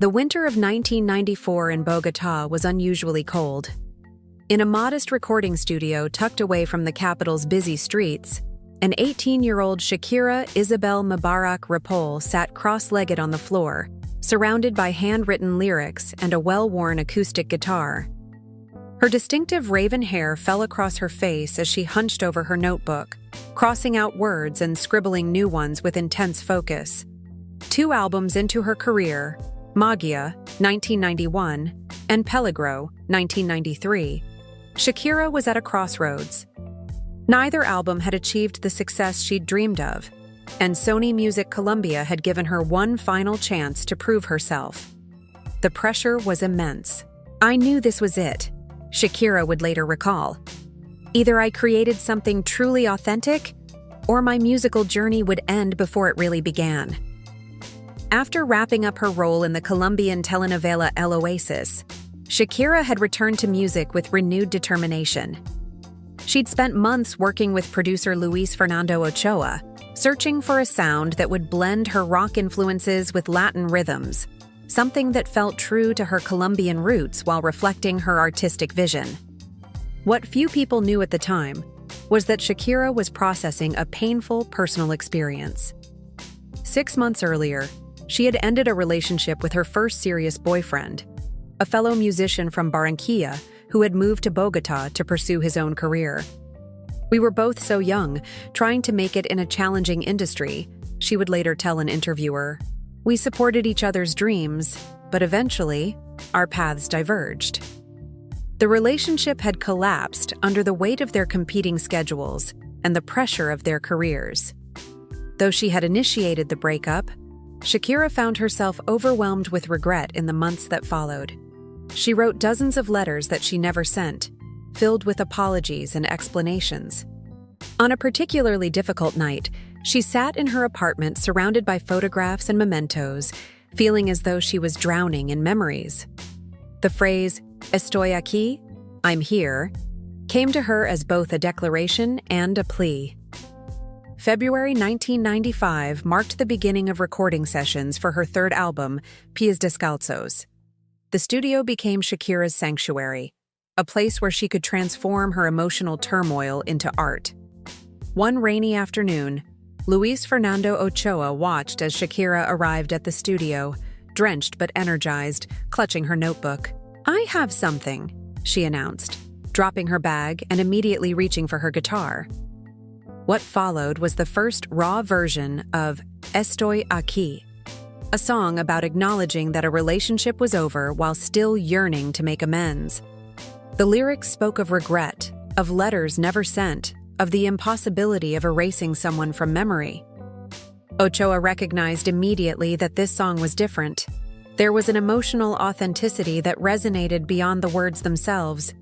The winter of 1994 in Bogotá was unusually cold. In a modest recording studio tucked away from the capital's busy streets, an 18-year-old Shakira Isabel Mubarak Rapol sat cross-legged on the floor, surrounded by handwritten lyrics and a well-worn acoustic guitar. Her distinctive raven hair fell across her face as she hunched over her notebook, crossing out words and scribbling new ones with intense focus. 2 albums into her career, Magia, 1991, and Peligro, 1993, Shakira was at a crossroads. Neither album had achieved the success she'd dreamed of, and Sony Music Colombia had given her one final chance to prove herself. The pressure was immense. "I knew this was it," Shakira would later recall. "Either I created something truly authentic, or my musical journey would end before it really began." After wrapping up her role in the Colombian telenovela El Oasis, Shakira had returned to music with renewed determination. She'd spent months working with producer Luis Fernando Ochoa, searching for a sound that would blend her rock influences with Latin rhythms, something that felt true to her Colombian roots while reflecting her artistic vision. What few people knew at the time was that Shakira was processing a painful personal experience. 6 months earlier, she had ended a relationship with her first serious boyfriend, a fellow musician from Barranquilla who had moved to Bogotá to pursue his own career. "We were both so young, trying to make it in a challenging industry," she would later tell an interviewer. "We supported each other's dreams, but eventually, our paths diverged." The relationship had collapsed under the weight of their competing schedules and the pressure of their careers. Though she had initiated the breakup, Shakira found herself overwhelmed with regret in the months that followed. She wrote dozens of letters that she never sent, filled with apologies and explanations. On a particularly difficult night, she sat in her apartment surrounded by photographs and mementos, feeling as though she was drowning in memories. The phrase, "Estoy aquí," I'm here, came to her as both a declaration and a plea. February 1995 marked the beginning of recording sessions for her third album, Pies Descalzos. The studio became Shakira's sanctuary, a place where she could transform her emotional turmoil into art. One rainy afternoon, Luis Fernando Ochoa watched as Shakira arrived at the studio, drenched but energized, clutching her notebook. "I have something," she announced, dropping her bag and immediately reaching for her guitar. What followed was the first raw version of Estoy Aquí, a song about acknowledging that a relationship was over while still yearning to make amends. The lyrics spoke of regret, of letters never sent, of the impossibility of erasing someone from memory. Ochoa recognized immediately that this song was different. There was an emotional authenticity that resonated beyond the words themselves,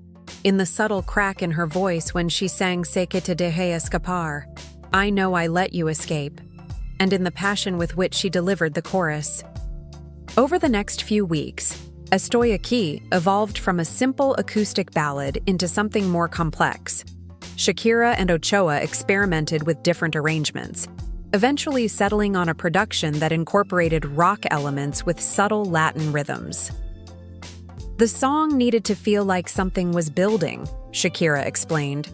in the subtle crack in her voice when she sang "Sé que te dejé escapar," I know I let you escape, and in the passion with which she delivered the chorus. Over the next few weeks, Estoy Aquí evolved from a simple acoustic ballad into something more complex. Shakira and Ochoa experimented with different arrangements, eventually settling on a production that incorporated rock elements with subtle Latin rhythms. "The song needed to feel like something was building," Shakira explained,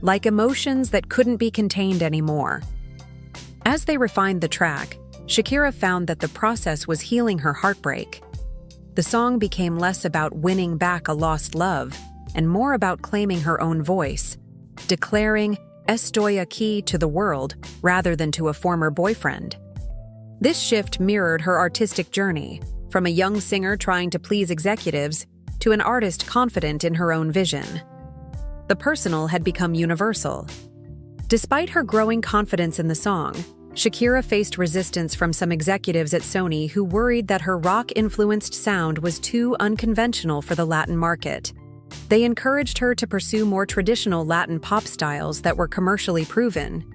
"like emotions that couldn't be contained anymore." As they refined the track, Shakira found that the process was healing her heartbreak. The song became less about winning back a lost love and more about claiming her own voice, declaring "Estoy aquí" to the world rather than to a former boyfriend. This shift mirrored her artistic journey, from a young singer trying to please executives to an artist confident in her own vision. The personal had become universal. Despite her growing confidence in the song, Shakira faced resistance from some executives at Sony who worried that her rock-influenced sound was too unconventional for the Latin market. They encouraged her to pursue more traditional Latin pop styles that were commercially proven.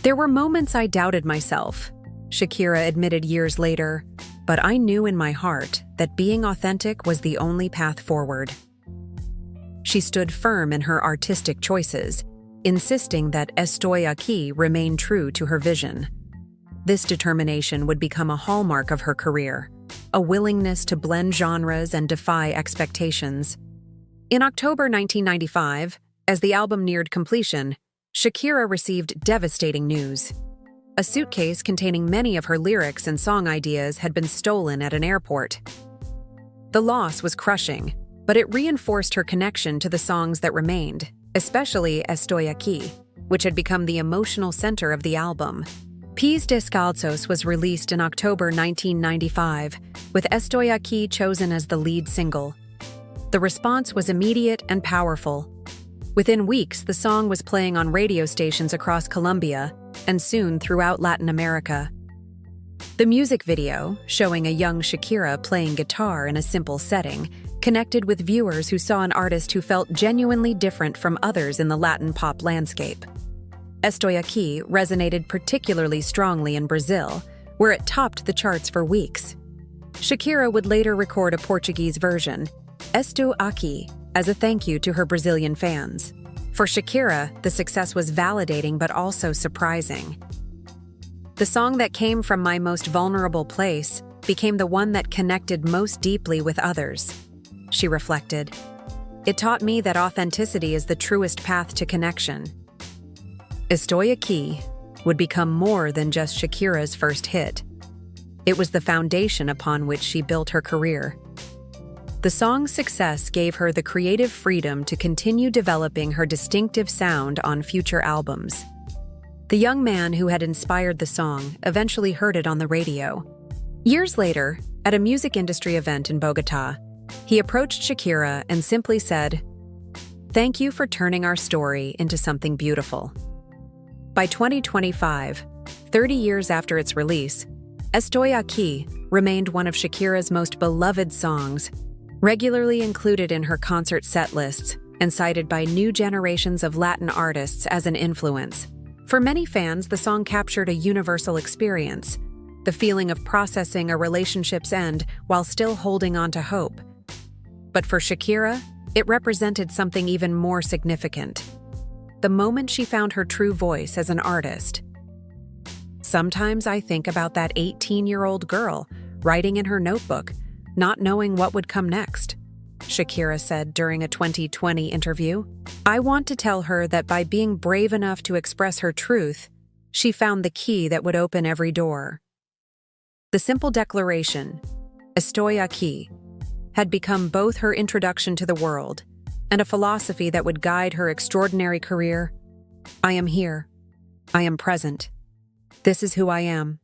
"There were moments I doubted myself," Shakira admitted years later, "but I knew in my heart that being authentic was the only path forward." She stood firm in her artistic choices, insisting that Estoy Aquí remain true to her vision. This determination would become a hallmark of her career, a willingness to blend genres and defy expectations. In October 1995, as the album neared completion, Shakira received devastating news. A suitcase containing many of her lyrics and song ideas had been stolen at an airport. The loss was crushing, but it reinforced her connection to the songs that remained, especially Estoy Aquí, which had become the emotional center of the album. Pies Descalzos was released in October 1995, with Estoy Aquí chosen as the lead single. The response was immediate and powerful. Within weeks, the song was playing on radio stations across Colombia and soon throughout Latin America. The music video, showing a young Shakira playing guitar in a simple setting, connected with viewers who saw an artist who felt genuinely different from others in the Latin pop landscape. Estoy Aquí resonated particularly strongly in Brazil, where it topped the charts for weeks. Shakira would later record a Portuguese version, Estoy Aquí, as a thank you to her Brazilian fans. For Shakira, the success was validating but also surprising. The song that came from my most vulnerable place became the one that connected most deeply with others, she reflected. It taught me that authenticity is the truest path to connection. Estoy Aquí would become more than just Shakira's first hit. It was the foundation upon which she built her career. The song's success gave her the creative freedom to continue developing her distinctive sound on future albums. The young man who had inspired the song eventually heard it on the radio. Years later, at a music industry event in Bogotá, he approached Shakira and simply said, "Thank you for turning our story into something beautiful." By 2025, 30 years after its release, Estoy Aquí remained one of Shakira's most beloved songs, regularly included in her concert set lists and cited by new generations of Latin artists as an influence. For many fans, the song captured a universal experience, the feeling of processing a relationship's end while still holding on to hope. But for Shakira, it represented something even more significant: the moment she found her true voice as an artist. Sometimes I think about that 18-year-old girl writing in her notebook, not knowing what would come next, Shakira said during a 2020 interview. I want to tell her that by being brave enough to express her truth, she found the key that would open every door. The simple declaration, Estoy Aquí, had become both her introduction to the world and a philosophy that would guide her extraordinary career. I am here. I am present. This is who I am.